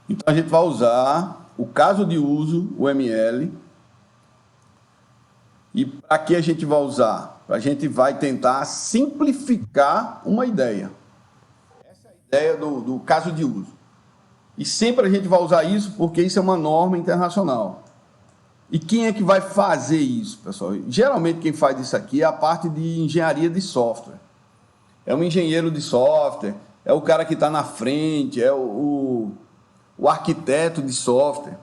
Então, a gente vai usar o caso de uso, o ML. E para que a gente vai usar? A gente vai tentar simplificar uma ideia. Essa é a ideia do caso de uso. E sempre a gente vai usar isso porque isso é uma norma internacional. E quem é que vai fazer isso, pessoal? Geralmente quem faz isso aqui é a parte de engenharia de software. É um engenheiro de software, é o cara que está na frente, é o arquiteto de software,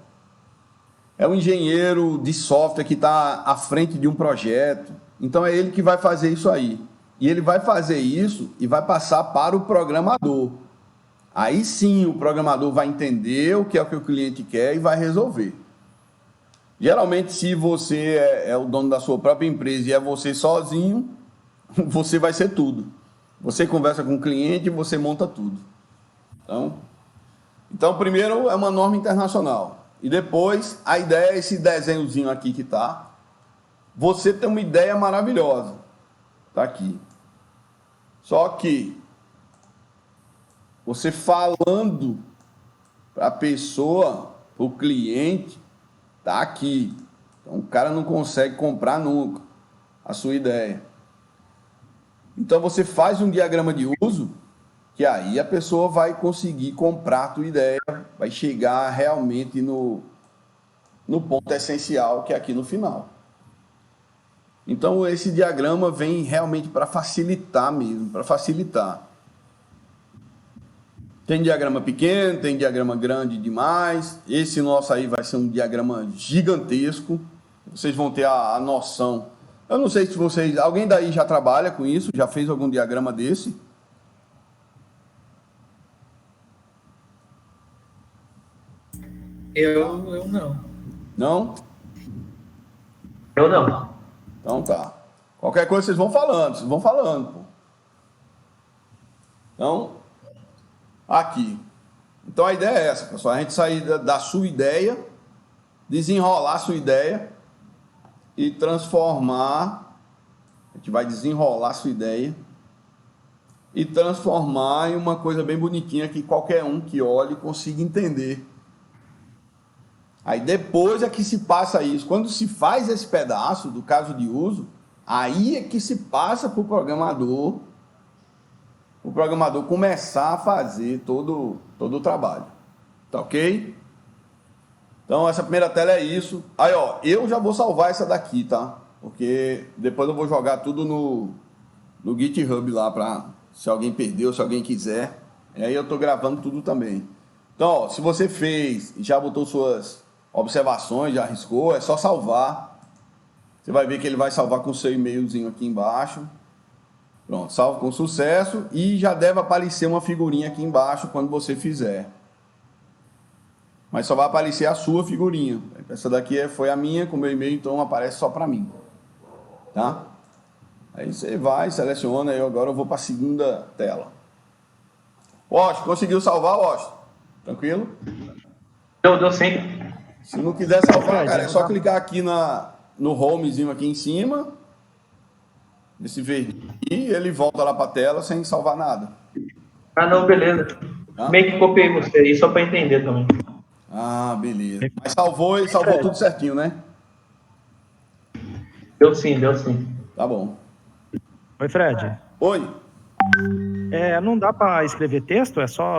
é o engenheiro de software que está à frente de um projeto. Então é ele que vai fazer isso aí. E ele vai fazer isso e vai passar para o programador. Aí sim o programador vai entender o que é o cliente quer e vai resolver. Geralmente, se você é o dono da sua própria empresa e é você sozinho, você vai ser tudo. Você conversa com o cliente e você monta tudo. Então, primeiro é uma norma internacional. E depois, a ideia é esse desenhozinho aqui que tá. Você tem uma ideia maravilhosa. Tá aqui. Só que você falando para a pessoa, para o cliente, tá aqui. Então o cara não consegue comprar nunca a sua ideia. Então você faz um diagrama de uso, que aí a pessoa vai conseguir comprar a tua ideia, vai chegar realmente no ponto essencial, que é aqui no final. Então esse diagrama vem realmente para facilitar mesmo, para facilitar. Tem diagrama pequeno, tem diagrama grande demais. Esse nosso aí vai ser um diagrama gigantesco. Vocês vão ter a noção. Eu não sei se vocês... Alguém daí já trabalha com isso? Já fez algum diagrama desse? Eu não. Não? Eu não. Então tá. Qualquer coisa vocês vão falando, pô. Então, aqui. Então a ideia é essa, pessoal. A gente sair da sua ideia, desenrolar a sua ideia e transformar. A gente vai desenrolar a sua ideia e transformar em uma coisa bem bonitinha que qualquer um que olhe consiga entender. Aí depois é que se passa isso. Quando se faz esse pedaço do caso de uso, aí é que se passa para o programador começar a fazer todo o trabalho. Tá ok? Então essa primeira tela é isso. Aí ó, eu já vou salvar essa daqui, tá? Porque depois eu vou jogar tudo no GitHub lá para se alguém perdeu, se alguém quiser. E aí eu tô gravando tudo também. Então, ó, se você fez e já botou suas observações, já arriscou, é só salvar. Você vai ver que ele vai salvar com o seu e-mailzinho aqui embaixo. Pronto, salvo com sucesso e já deve aparecer uma figurinha aqui embaixo quando você fizer. Mas só vai aparecer a sua figurinha. Essa daqui foi a minha, com o meu e-mail, então aparece só para mim. Tá? Aí você vai, seleciona, eu agora eu vou para a segunda tela. Washington, conseguiu salvar, Washington? Tranquilo? Deu sim. Se não quiser salvar, cara, é só clicar aqui no homezinho aqui em cima, nesse verde, e ele volta lá para a tela sem salvar nada. Ah, não, beleza. Tá? Meio que copiei você aí, só para entender também. Ah, beleza. Mas salvou e salvou tudo certinho, né? Deu sim. Tá bom. Oi, Fred. Oi. Não dá para escrever texto? É só...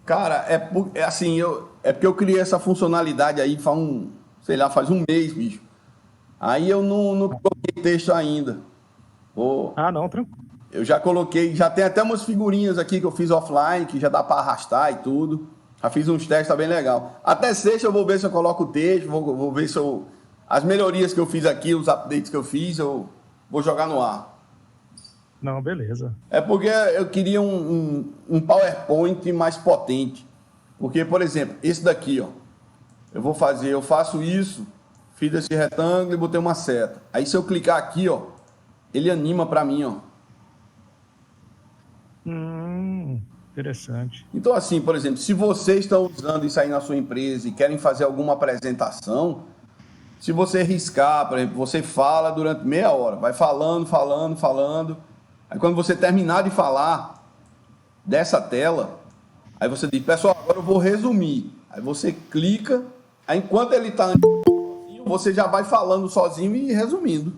Cara, é assim, é porque eu criei essa funcionalidade aí faz um mês, bicho. Aí eu não coloquei texto ainda. não, tranquilo. Eu já coloquei, já tem até umas figurinhas aqui que eu fiz offline, que já dá para arrastar e tudo. Já fiz uns testes, tá bem legal. Até sexta eu vou ver se eu coloco o texto, vou ver se as melhorias que eu fiz aqui, os updates que eu fiz, eu vou jogar no ar. Não, beleza. É porque eu queria um PowerPoint mais potente. Porque, por exemplo, esse daqui, ó. Eu faço isso, fiz esse retângulo e botei uma seta. Aí se eu clicar aqui, ó, ele anima para mim, ó. Interessante. Então, assim, por exemplo, se vocês estão usando isso aí na sua empresa e querem fazer alguma apresentação, se você riscar, por exemplo, você fala durante meia hora, vai falando. Aí quando você terminar de falar dessa tela, Aí você diz, pessoal, agora eu vou resumir. Aí você clica, aí enquanto ele está sozinho, você já vai falando sozinho e resumindo.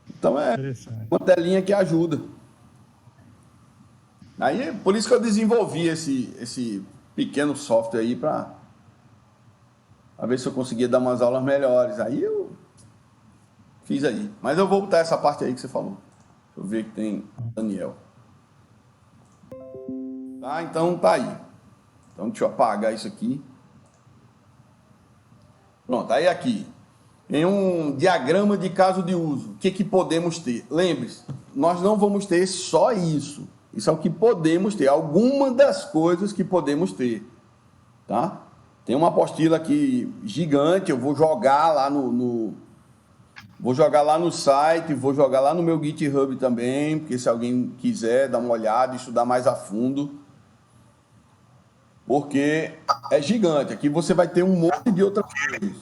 Então é uma telinha que ajuda. Aí, por isso que eu desenvolvi esse pequeno software aí para ver se eu conseguia dar umas aulas melhores. Aí eu fiz aí. Mas eu vou botar essa parte aí que você falou. Deixa eu ver que tem Daniel. Tá, então tá aí. Então deixa eu apagar isso aqui. Pronto, aí aqui. Em um diagrama de caso de uso, o que podemos ter? Lembre-se, nós não vamos ter só isso. Isso é o que podemos ter, alguma das coisas que podemos ter, tá? Tem uma apostila aqui gigante, eu vou jogar lá vou jogar lá no site, vou jogar lá no meu GitHub também, porque se alguém quiser dar uma olhada, estudar mais a fundo, porque é gigante. Aqui você vai ter um monte de outras coisas.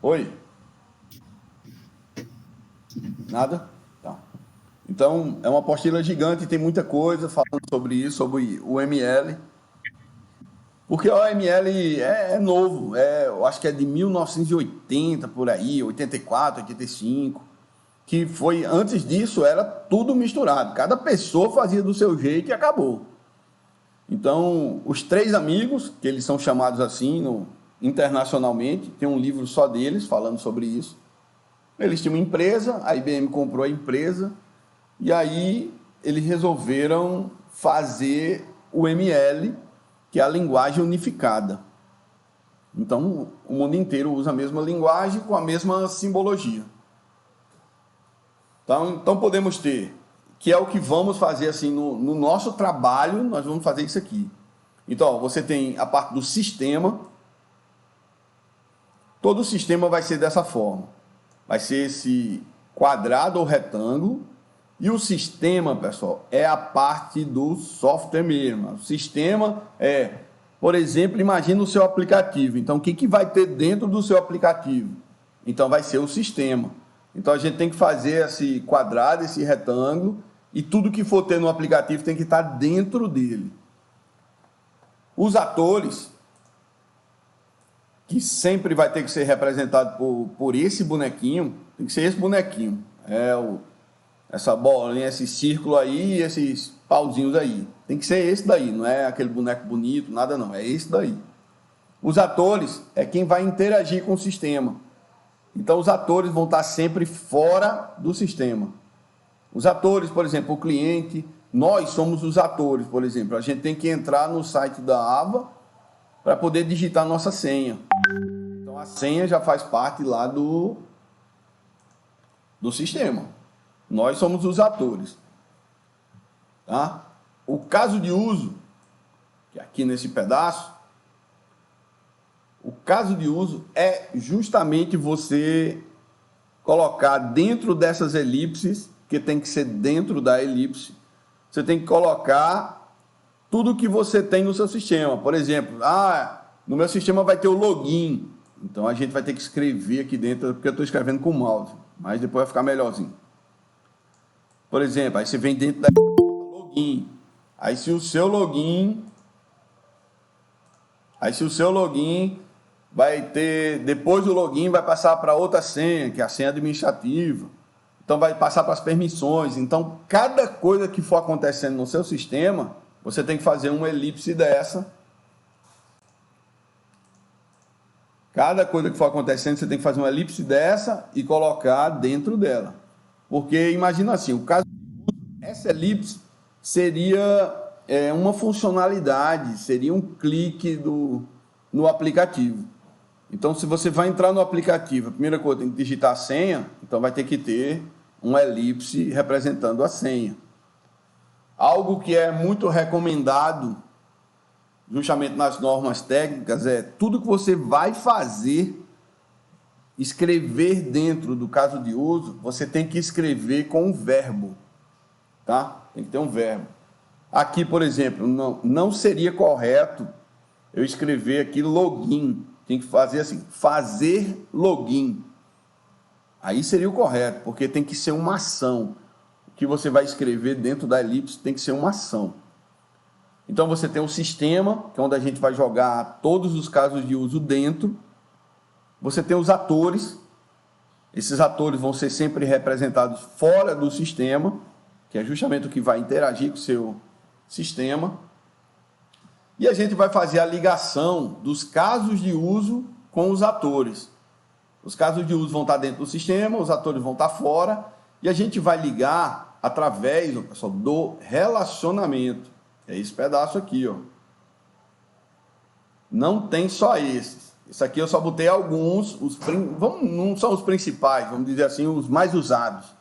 Oi? Nada? Tá. Então, é uma apostila gigante, tem muita coisa falando sobre isso, sobre o ML. Porque o ML é novo, eu acho que é de 1980, por aí, 84, 85, que foi, antes disso, era tudo misturado. Cada pessoa fazia do seu jeito e acabou. Então, os 3 amigos, que eles são chamados assim internacionalmente, tem um livro só deles falando sobre isso. Eles tinham uma empresa, a IBM comprou a empresa, e aí eles resolveram fazer o ML, que é a linguagem unificada. Então, o mundo inteiro usa a mesma linguagem com a mesma simbologia. Então podemos ter, que é o que vamos fazer assim no nosso trabalho, nós vamos fazer isso aqui. Então, você tem a parte do sistema. Todo o sistema vai ser dessa forma. Vai ser esse quadrado ou retângulo. E o sistema, pessoal, é a parte do software mesmo. O sistema por exemplo, imagina o seu aplicativo. Então, o que vai ter dentro do seu aplicativo? Então, vai ser o sistema. Então, a gente tem que fazer esse quadrado, esse retângulo, e tudo que for ter no aplicativo tem que estar dentro dele. Os atores, que sempre vai ter que ser representado por esse bonequinho, tem que ser esse bonequinho. Essa bolinha, esse círculo aí e esses pauzinhos aí. Tem que ser esse daí, não é aquele boneco bonito, nada não, é esse daí. Os atores é quem vai interagir com o sistema. Então, os atores vão estar sempre fora do sistema. Os atores, por exemplo, o cliente, nós somos os atores, por exemplo. A gente tem que entrar no site da Ava para poder digitar nossa senha. Então, a senha já faz parte lá do sistema. Nós somos os atores. Tá? O caso de uso, que é aqui nesse pedaço, o caso de uso é justamente você colocar dentro dessas elipses, que tem que ser dentro da elipse, você tem que colocar tudo que você tem no seu sistema. Por exemplo, no meu sistema vai ter o login. Então, a gente vai ter que escrever aqui dentro, porque eu estou escrevendo com o mouse, mas depois vai ficar melhorzinho. Por exemplo, aí você vem dentro da login. Aí se o seu login vai ter, depois do login vai passar para outra senha, que é a senha administrativa. Então vai passar para as permissões. Então, cada coisa que for acontecendo no seu sistema, você tem que fazer uma elipse dessa. Cada coisa que for acontecendo, você tem que fazer uma elipse dessa e colocar dentro dela. Porque imagina assim, o caso essa elipse seria uma funcionalidade, seria um clique no aplicativo. Então, se você vai entrar no aplicativo, a primeira coisa, tem que digitar a senha, então vai ter que ter uma elipse representando a senha. Algo que é muito recomendado, justamente nas normas técnicas, é tudo que você vai fazer, escrever dentro do caso de uso, você tem que escrever com um verbo, tá? Tem que ter um verbo. Aqui, por exemplo, não seria correto eu escrever aqui login. Tem que fazer assim, fazer login. Aí seria o correto, porque tem que ser uma ação. O que você vai escrever dentro da elipse tem que ser uma ação. Então, você tem um sistema, que é onde a gente vai jogar todos os casos de uso dentro. Você tem os atores. Esses atores vão ser sempre representados fora do sistema, que é justamente o que vai interagir com o seu sistema. E a gente vai fazer a ligação dos casos de uso com os atores. Os casos de uso vão estar dentro do sistema, os atores vão estar fora, e a gente vai ligar através, pessoal, do relacionamento. É esse pedaço aqui, ó. Não tem só esses. Isso aqui eu só botei alguns, não são os principais, vamos dizer assim, os mais usados.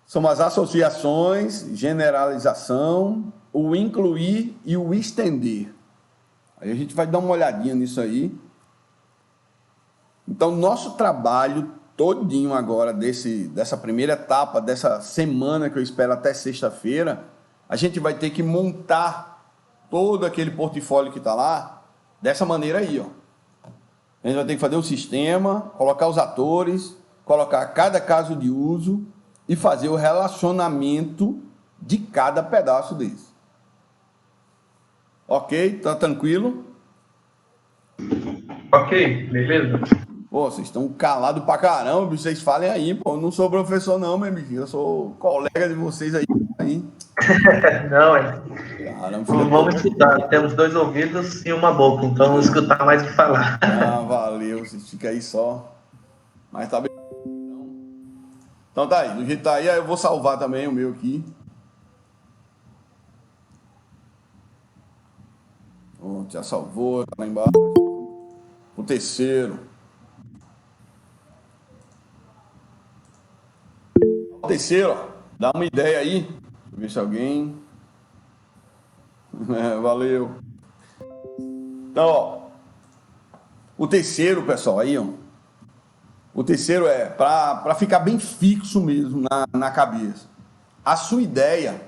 São as associações, generalização, o incluir e o estender. Aí a gente vai dar uma olhadinha nisso aí. Então, nosso trabalho todinho agora, dessa primeira etapa, dessa semana que eu espero até sexta-feira, a gente vai ter que montar todo aquele portfólio que está lá, dessa maneira aí, ó. A gente vai ter que fazer o sistema, colocar os atores, colocar cada caso de uso e fazer o relacionamento de cada pedaço desse. Ok? Tá tranquilo? Ok, beleza. Pô, vocês estão calados pra caramba, vocês falem aí, pô. Eu não sou professor não, meu amigo. Eu sou colega de vocês aí. Não, Caramba, vamos escutar. Temos 2 ouvidos e uma boca, então vamos escutar mais do que falar. Ah, valeu. Vocês ficam aí só. Mas tá bem. Então tá aí. Do jeito que tá aí eu vou salvar também o meu aqui. Pronto, já salvou, tá lá embaixo. O terceiro. O terceiro, ó, dá uma ideia aí. Deixa eu ver se alguém... valeu. Então, ó, o terceiro, pessoal, aí, ó. O terceiro é para ficar bem fixo mesmo na cabeça. A sua ideia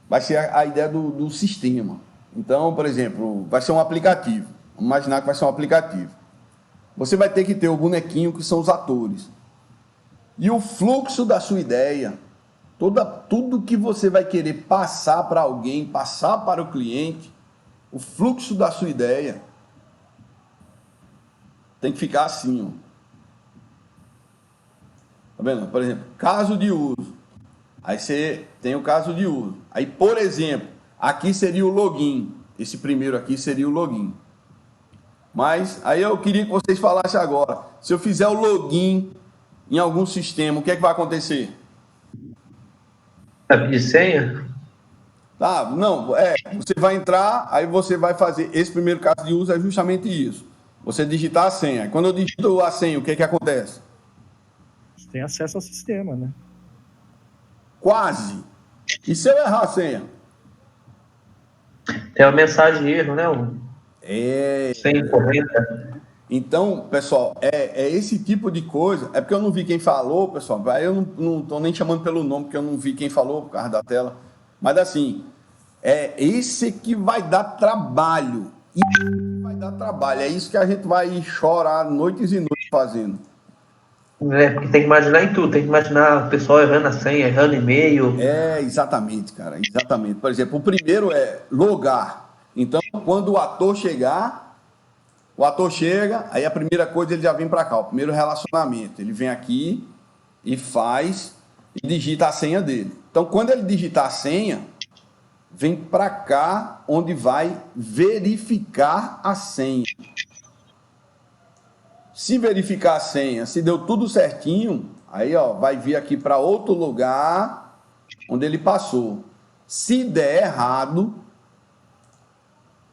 vai ser a ideia do sistema. Então, por exemplo, vai ser um aplicativo. Vamos imaginar que vai ser um aplicativo. Você vai ter que ter o bonequinho, que são os atores. E o fluxo da sua ideia, tudo que você vai querer passar para alguém, passar para o cliente, o fluxo da sua ideia tem que ficar assim, ó. Tá vendo? Por exemplo, caso de uso. Aí você tem o caso de uso. Aí, por exemplo, aqui seria o login. Esse primeiro aqui seria o login. Mas aí eu queria que vocês falassem agora. Se eu fizer o login em algum sistema, o que é que vai acontecer? Vai pedir senha? Tá, não, você vai entrar, aí você vai fazer, esse primeiro caso de uso é justamente isso. Você digitar a senha. Quando eu digito a senha, o que é que acontece? Você tem acesso ao sistema, né? Quase. E se eu errar a senha? Tem uma mensagem de erro, né? Senha correta. Então, pessoal, é esse tipo de coisa. É porque eu não vi quem falou, pessoal. Eu não estou nem chamando pelo nome, porque eu não vi quem falou por causa da tela. Mas assim, é esse que vai dar trabalho. Vai dar trabalho. É isso que a gente vai chorar noites e noites fazendo. Porque tem que imaginar em tudo. Tem que imaginar o pessoal errando a senha, errando e-mail. Exatamente, cara. Exatamente. Por exemplo, o primeiro é logar. Então, quando o ator chega, aí a primeira coisa ele já vem para cá, o primeiro relacionamento. Ele vem aqui e faz e digita a senha dele. Então, quando ele digitar a senha, vem para cá onde vai verificar a senha. Se verificar a senha, se deu tudo certinho, aí ó, vai vir aqui para outro lugar onde ele passou. Se der errado,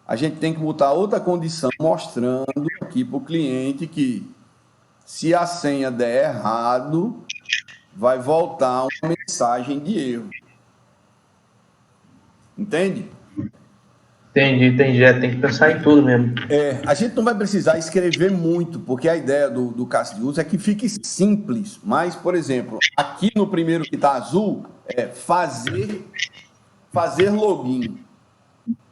a gente tem que botar outra condição mostrando aqui para o cliente que se a senha der errado, vai voltar uma mensagem de erro. Entende? Entendi. Tem que pensar em tudo mesmo. A gente não vai precisar escrever muito, porque a ideia do caso de uso é que fique simples. Mas, por exemplo, aqui no primeiro que está azul, é fazer login.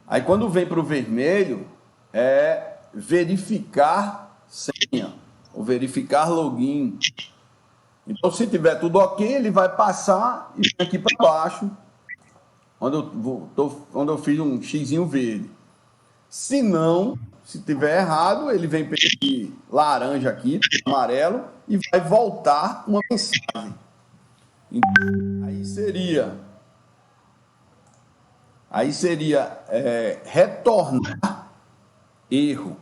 Aí quando vem para o vermelho, é verificar senha, ou verificar login. Então, se tiver tudo ok, ele vai passar e vem aqui para baixo, onde eu fiz um xizinho verde. Se não, se tiver errado, ele vem para esse laranja aqui, amarelo, e vai voltar uma mensagem. Então, aí seria retornar erro.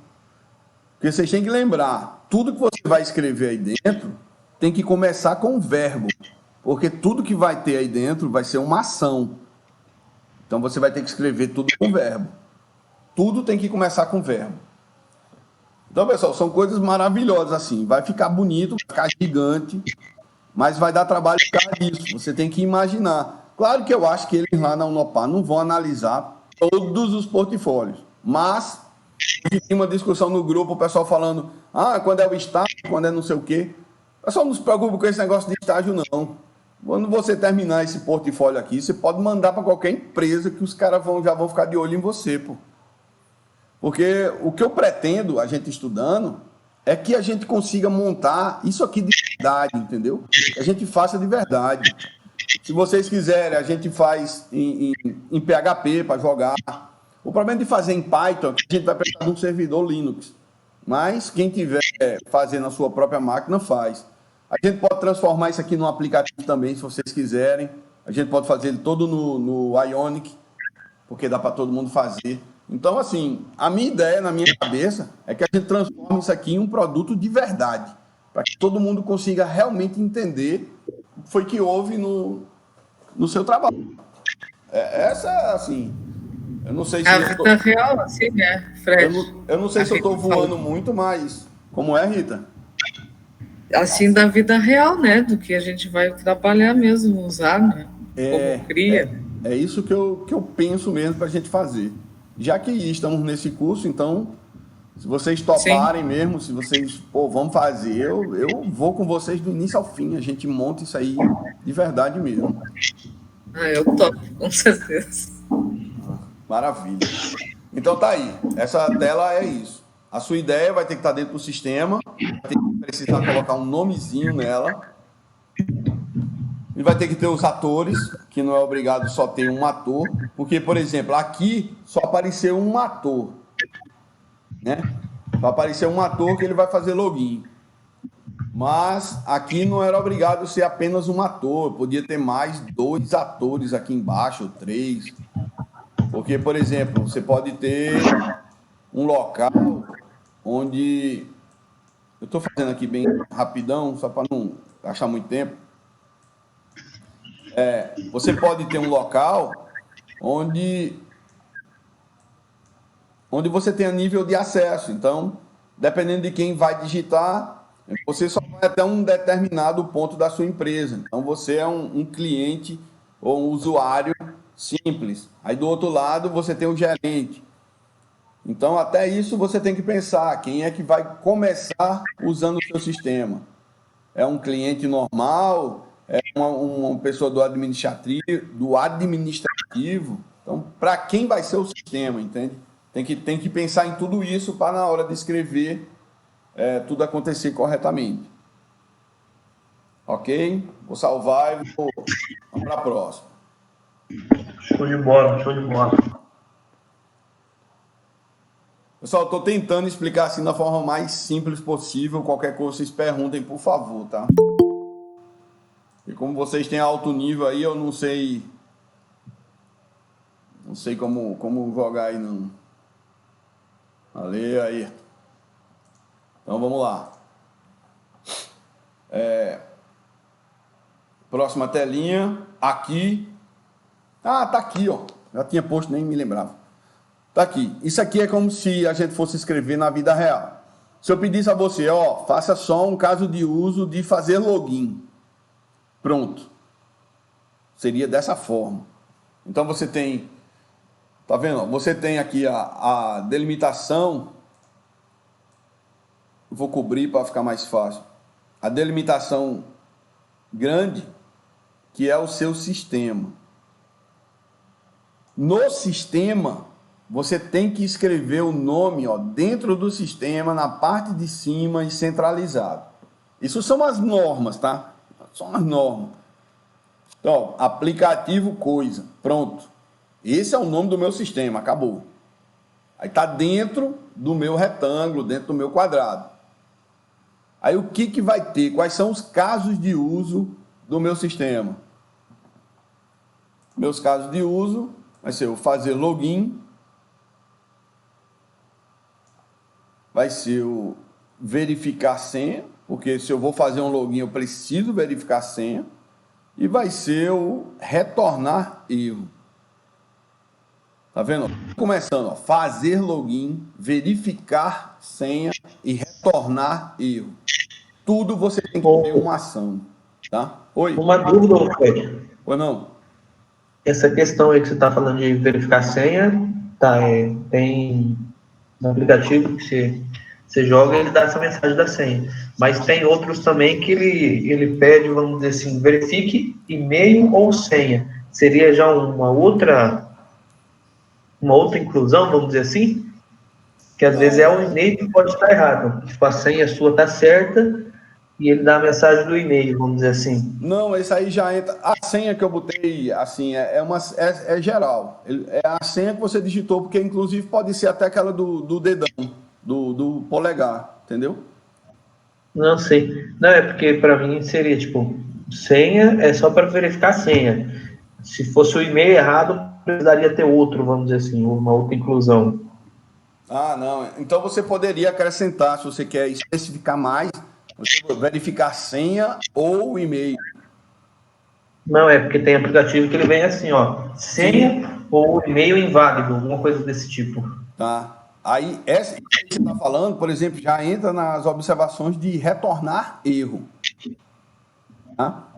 Porque vocês têm que lembrar, tudo que você vai escrever aí dentro tem que começar com um verbo. Porque tudo que vai ter aí dentro vai ser uma ação. Então você vai ter que escrever tudo com verbo. Tudo tem que começar com verbo. Então, pessoal, são coisas maravilhosas assim. Vai ficar bonito, vai ficar gigante, mas vai dar trabalho por causa disso. Você tem que imaginar. Claro que eu acho que eles lá na Unopar não vão analisar todos os portfólios. Mas tem uma discussão no grupo, o pessoal falando, quando é o estágio, quando é não sei o quê. Pessoal, não se preocupe com esse negócio de estágio, não. Quando você terminar esse portfólio aqui, você pode mandar para qualquer empresa que os caras já vão ficar de olho em você, pô. Porque o que eu pretendo, a gente estudando, é que a gente consiga montar isso aqui de verdade, entendeu? Que a gente faça de verdade. Se vocês quiserem, a gente faz em PHP para jogar. O problema de fazer em Python é que a gente vai precisar de um servidor Linux. Mas quem tiver fazendo a sua própria máquina, faz. A gente pode transformar isso aqui num aplicativo também, se vocês quiserem. A gente pode fazer ele todo no Ionic, porque dá para todo mundo fazer. Então, assim, a minha ideia na minha cabeça é que a gente transforme isso aqui em um produto de verdade, para que todo mundo consiga realmente entender o que foi que houve no seu trabalho. Essa, assim, eu não sei se... A vida real, assim, né, Fred? Eu não sei se eu estou voando muito, mas... Como é, Rita? Assim, da vida real, né? Do que a gente vai trabalhar mesmo, usar, né? Como cria. É isso que eu penso mesmo para a gente fazer. Já que estamos nesse curso, então, se vocês toparem mesmo, se vocês, vamos fazer, eu vou com vocês do início ao fim, a gente monta isso aí de verdade mesmo. Eu topo, com certeza. Maravilha. Então tá aí, essa tela é isso. A sua ideia vai ter que estar dentro do sistema, vai ter que precisar colocar um nomezinho nela, e vai ter que ter os atores, que não é obrigado só ter um ator, porque, por exemplo, aqui só apareceu um ator, né? Só apareceu um ator que ele vai fazer login. Mas aqui não era obrigado ser apenas um ator, podia ter mais 2 atores aqui embaixo, ou 3. Porque, por exemplo, você pode ter um local onde... Eu estou fazendo aqui bem rapidão, só para não gastar muito tempo. Você pode ter um local onde você tenha nível de acesso. Então, dependendo de quem vai digitar, você só vai até um determinado ponto da sua empresa. Então, você é um cliente ou um usuário simples. Aí, do outro lado, você tem o gerente. Então, até isso você tem que pensar. Quem é que vai começar usando o seu sistema? É um cliente normal? É uma pessoa do administrativo? Então, para quem vai ser o sistema, entende? Tem que pensar em tudo isso para, na hora de escrever, tudo acontecer corretamente. Ok? Vou salvar e vamos para a próxima. Show de bola, show de bola. Pessoal, estou tentando explicar assim da forma mais simples possível. Qualquer coisa, vocês perguntem, por favor, tá? E como vocês têm alto nível aí, eu não sei como jogar aí, não. Valeu aí. Então, vamos lá. Próxima telinha. Aqui. Tá aqui, ó. Já tinha posto, nem me lembrava. Tá aqui. Isso aqui é como se a gente fosse escrever na vida real. Se eu pedisse a você, faça só um caso de uso de fazer login. Pronto. Seria dessa forma. Então, você tem... Tá vendo? Você tem aqui a delimitação. Vou cobrir para ficar mais fácil. A delimitação grande, que é o seu sistema. No sistema, você tem que escrever o nome dentro do sistema, na parte de cima e centralizado. Isso são as normas, tá? São as normas. Então, aplicativo coisa. Pronto. Esse é o nome do meu sistema, acabou. Aí está dentro do meu retângulo, dentro do meu quadrado. Aí o que vai ter? Quais são os casos de uso do meu sistema? Meus casos de uso vai ser o fazer login, vai ser o verificar senha, porque se eu vou fazer um login eu preciso verificar a senha, e vai ser o retornar erro. Tá vendo? Começando, ó, fazer login, verificar senha e retornar erro. Tudo você tem que ter uma ação, tá? Oi? Uma dúvida, Fred. Ou não? Essa questão aí que você está falando de verificar senha, tá, tem no aplicativo que você joga, ele dá essa mensagem da senha. Mas tem outros também que ele pede, vamos dizer assim, verifique e-mail ou senha. Seria já uma outra inclusão, vamos dizer assim? Que às vezes é o e-mail que pode estar errado. Tipo, a senha sua está certa e ele dá a mensagem do e-mail, vamos dizer assim. Não, esse aí já entra. A senha que eu botei, assim, é geral. É a senha que você digitou, porque inclusive pode ser até aquela do dedão, do polegar, entendeu? Não sei. Não, é porque para mim seria tipo, senha é só para verificar a senha. Se fosse o e-mail errado, precisaria ter outro, vamos dizer assim, uma outra inclusão. Ah, não. Então você poderia acrescentar, se você quer especificar mais, você verificar senha ou e-mail. Não, é porque tem aplicativo que ele vem assim, ó, senha ou e-mail inválido, alguma coisa desse tipo. Tá. Aí, essa que você está falando, por exemplo, já entra nas observações de retornar erro. Tá?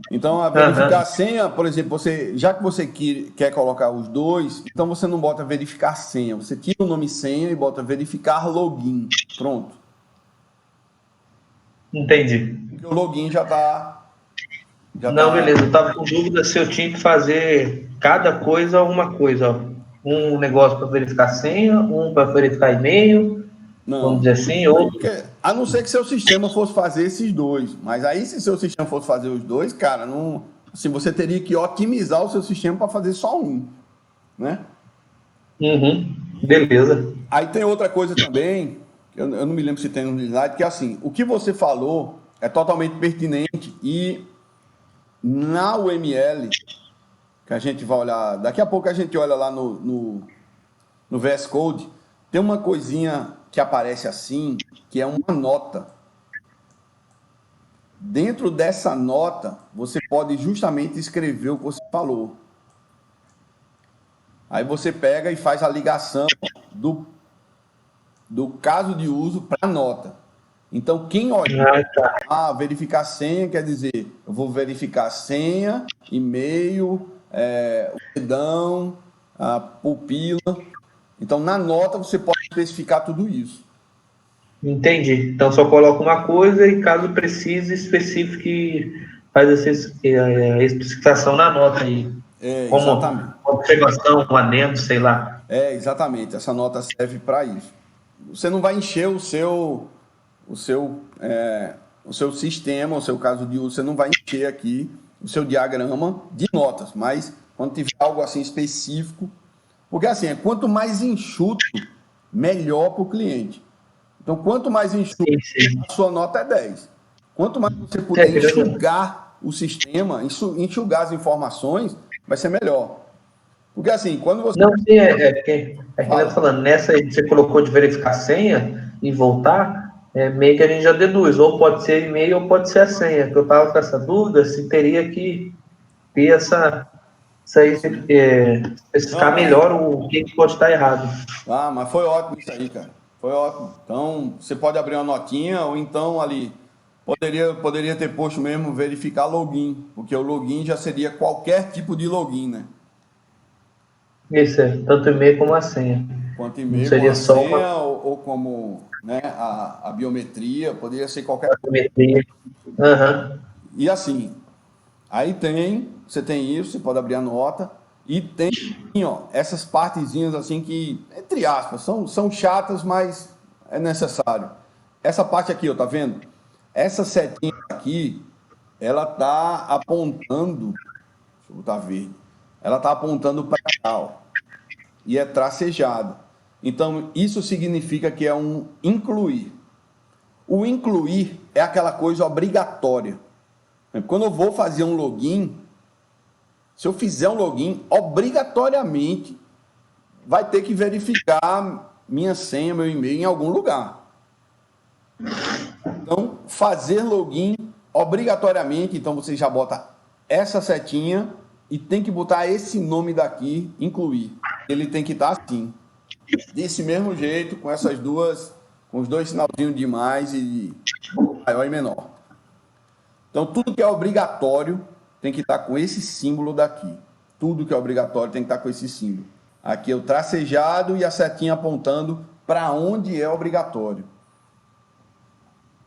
Então, a verificar a senha, por exemplo, já que você quer colocar os dois, então você não bota verificar senha, você tira o nome senha e bota verificar login. Pronto. Entendi. Porque o login já está... Não, beleza, eu estava com dúvida se eu tinha que fazer cada coisa uma coisa, ó. Um negócio para verificar senha, um para verificar e-mail, não, vamos dizer assim, outro. Porque, a não ser que seu sistema fosse fazer esses dois. Mas aí, se seu sistema fosse fazer os dois, cara, não, assim, você teria que otimizar o seu sistema para fazer só um, né? Uhum, beleza. Aí tem outra coisa também, que eu não me lembro se tem no slide, que é assim, o que você falou é totalmente pertinente e na UML, que a gente vai olhar, daqui a pouco a gente olha lá no VS Code, tem uma coisinha que aparece assim, que é uma nota. Dentro dessa nota, você pode justamente escrever o que você falou. Aí você pega e faz a ligação do caso de uso para a nota. Então, quem olhar, verificar a senha, quer dizer, eu vou verificar a senha, e-mail, o dedão, a pupila. Então, na nota, você pode especificar tudo isso. Entendi. Então, só coloca uma coisa e, caso precise, especifique, faz essa especificação na nota aí. Como Exatamente. uma observação, um adendo, sei lá. Exatamente. Essa nota serve para isso. Você não vai encher o seu sistema, o seu caso de uso, você não vai encher aqui o seu diagrama de notas, mas quando tiver algo assim específico, porque assim, quanto mais enxuto, melhor para o cliente. Então, quanto mais enxuto, a sua nota é 10. Quanto mais você puder enxugar o sistema, enxugar as informações, vai ser melhor. Porque assim, quando você... Não, sim, que eu tô falando, nessa aí que você colocou de verificar a senha e voltar, meio que a gente já deduz, ou pode ser e-mail ou pode ser a senha, que eu estava com essa dúvida, se teria que ter especificar melhor o que pode estar errado. Ah, mas foi ótimo isso aí, cara. Foi ótimo. Então, você pode abrir uma notinha, ou então ali, poderia ter posto mesmo verificar login, porque o login já seria qualquer tipo de login, né? Isso tanto e-mail como a senha. Quanto e-mail, seria como a senha, ou como, né, a biometria, poderia ser qualquer coisa. Uhum. E assim, aí você tem isso, você pode abrir a nota, e tem, ó, essas partezinhas assim que, entre aspas, são chatas, mas é necessário. Essa parte aqui, ó, tá vendo? Essa setinha aqui, ela tá apontando, deixa eu botar verde, ela está apontando para cá, ó, e é tracejado. Então, isso significa que é um incluir. O incluir é aquela coisa obrigatória. Quando eu vou fazer um login, se eu fizer um login, obrigatoriamente vai ter que verificar minha senha, meu e-mail em algum lugar. Então, fazer login obrigatoriamente, então você já bota essa setinha e tem que botar esse nome daqui, incluir. Ele tem que estar assim. Desse mesmo jeito, com essas duas, com os dois sinalzinhos de mais e maior e menor. Então, tudo que é obrigatório tem que estar com esse símbolo daqui. Tudo que é obrigatório tem que estar com esse símbolo. Aqui é o tracejado e a setinha apontando para onde é obrigatório.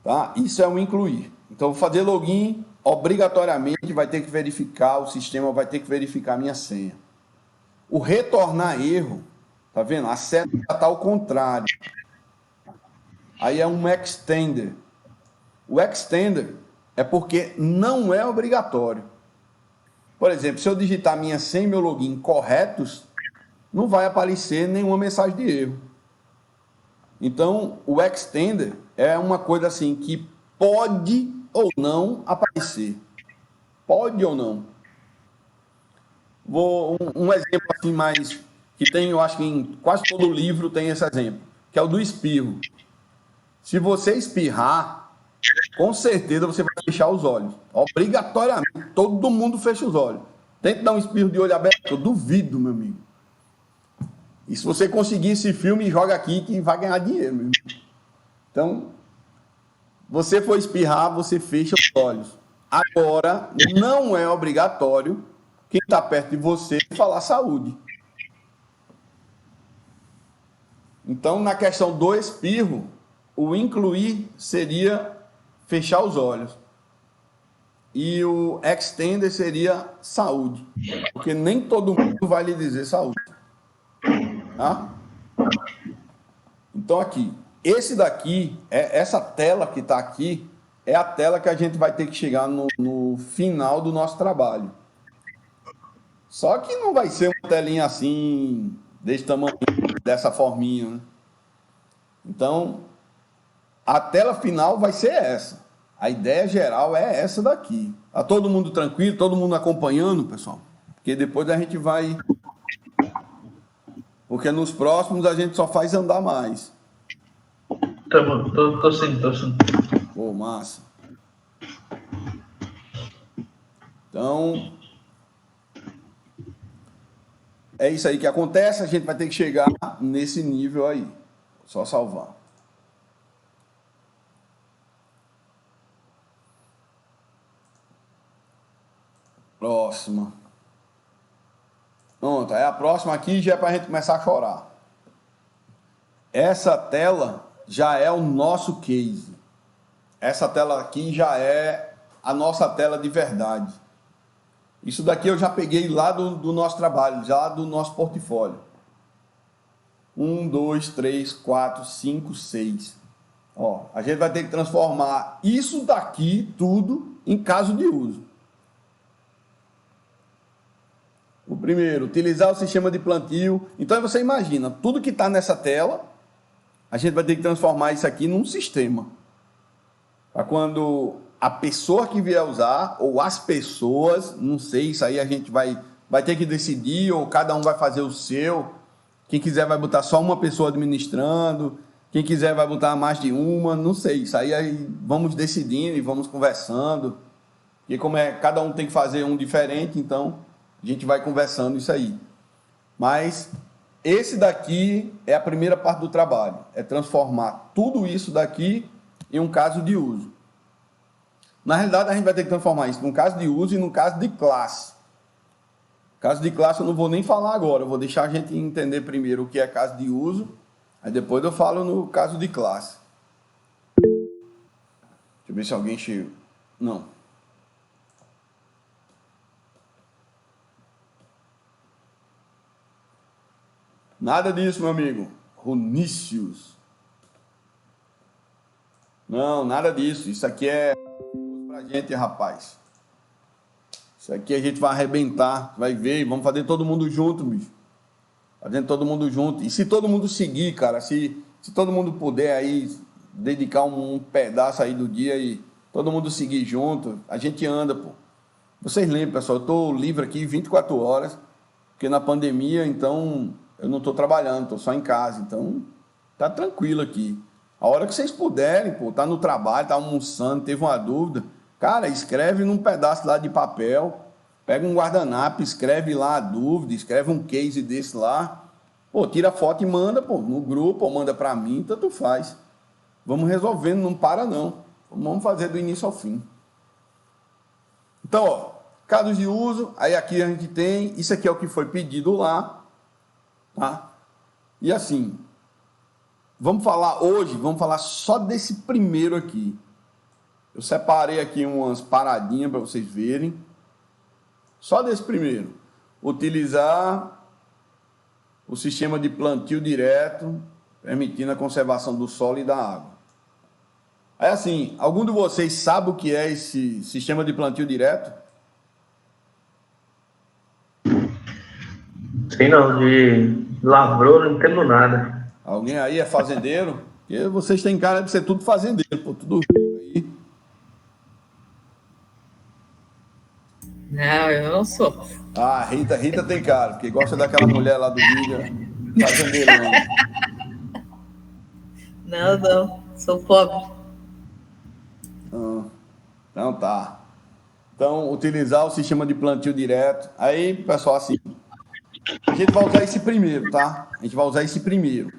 Tá? Isso é o incluir. Então, vou fazer login, obrigatoriamente vai ter que verificar, o sistema vai ter que verificar a minha senha. O retornar erro, tá vendo? A seta está ao contrário. Aí é um extender. O extender é porque não é obrigatório. Por exemplo, se eu digitar minha senha e meu login corretos, não vai aparecer nenhuma mensagem de erro. Então, o extender é uma coisa assim que pode ou não aparecer. Pode ou não. Vou um exemplo assim mais que tem, eu acho que em quase todo livro tem esse exemplo, que é o do espirro. Se você espirrar, com certeza você vai fechar os olhos. Obrigatoriamente, todo mundo fecha os olhos. Tente dar um espirro de olho aberto, eu duvido, meu amigo. E se você conseguir esse filme, joga aqui que vai ganhar dinheiro, meu amigo. Então, você for espirrar, você fecha os olhos. Agora, não é obrigatório quem está perto de você falar saúde. Então, na questão do espirro, o incluir seria fechar os olhos. E o extender seria saúde. Porque nem todo mundo vai lhe dizer saúde. Tá? Então, aqui. Esse daqui, essa tela que está aqui, é a tela que a gente vai ter que chegar no final do nosso trabalho. Só que não vai ser uma telinha assim, desse tamanho, dessa forminha, né? Então, a tela final vai ser essa. A ideia geral é essa daqui. Tá todo mundo tranquilo, todo mundo acompanhando, pessoal? Porque depois a gente vai... Porque nos próximos a gente só faz andar mais. Tô sim. Pô, massa. Então, é isso aí que acontece, a gente vai ter que chegar nesse nível aí. Só salvar. Próxima. Pronto, aí a próxima aqui já é para a gente começar a chorar. Essa tela já é o nosso case. Essa tela aqui já é a nossa tela de verdade. Isso daqui eu já peguei lá do nosso trabalho, já do nosso portfólio. 1, 2, 3, 4, 5, 6. Ó, a gente vai ter que transformar isso daqui tudo em caso de uso. O primeiro, utilizar o sistema de plantio. Então você imagina, tudo que está nessa tela, a gente vai ter que transformar isso aqui num sistema. Para quando a pessoa que vier usar, ou as pessoas, não sei, isso aí a gente vai ter que decidir, ou cada um vai fazer o seu. Quem quiser vai botar só uma pessoa administrando, quem quiser vai botar mais de uma, não sei. Isso aí vamos decidindo e vamos conversando. E como cada um tem que fazer um diferente, então a gente vai conversando isso aí. Mas esse daqui é a primeira parte do trabalho, é transformar tudo isso daqui em um caso de uso. Na realidade, a gente vai ter que transformar isso num caso de uso e num caso de classe. Caso de classe eu não vou nem falar agora, eu vou deixar a gente entender primeiro o que é caso de uso, aí depois eu falo no caso de classe. Deixa eu ver se alguém chegou. Não. Nada disso, meu amigo. Runícios. Não, nada disso. Isso aqui é pra gente, rapaz. Isso aqui a gente vai arrebentar, vai ver, vamos fazer todo mundo junto, bicho. Fazendo todo mundo junto. E se todo mundo seguir, cara, se todo mundo puder aí dedicar um pedaço aí do dia e todo mundo seguir junto, a gente anda, pô. Vocês lembram, pessoal, eu tô livre aqui 24 horas, porque na pandemia, então, eu não tô trabalhando, tô só em casa, então, tá tranquilo aqui. A hora que vocês puderem, pô, tá no trabalho, tá almoçando, teve uma dúvida, cara, escreve num pedaço lá de papel, pega um guardanapo, escreve lá a dúvida, escreve um case desse lá, pô, tira a foto e manda, pô, no grupo, ou manda para mim, tanto faz. Vamos resolvendo, não para não. Vamos fazer do início ao fim. Então, ó, casos de uso, aí aqui a gente tem, isso aqui é o que foi pedido lá, tá? E assim, vamos falar só desse primeiro aqui. Eu separei aqui umas paradinhas para vocês verem. Só desse primeiro. Utilizar o sistema de plantio direto, permitindo a conservação do solo e da água. Aí assim, algum de vocês sabe o que é esse sistema de plantio direto? Sei não, de lavroura não entendo nada. Alguém aí é fazendeiro? Porque vocês têm cara de ser tudo fazendeiro, pô, tudo aí. Não, eu não sou. Ah, Rita tem cara, porque gosta daquela mulher lá do vídeo, fazendeirão. Não, sou pobre. Então tá. Então, utilizar o sistema de plantio direto. Aí, pessoal, assim, a gente vai usar esse primeiro, tá? A gente vai usar esse primeiro.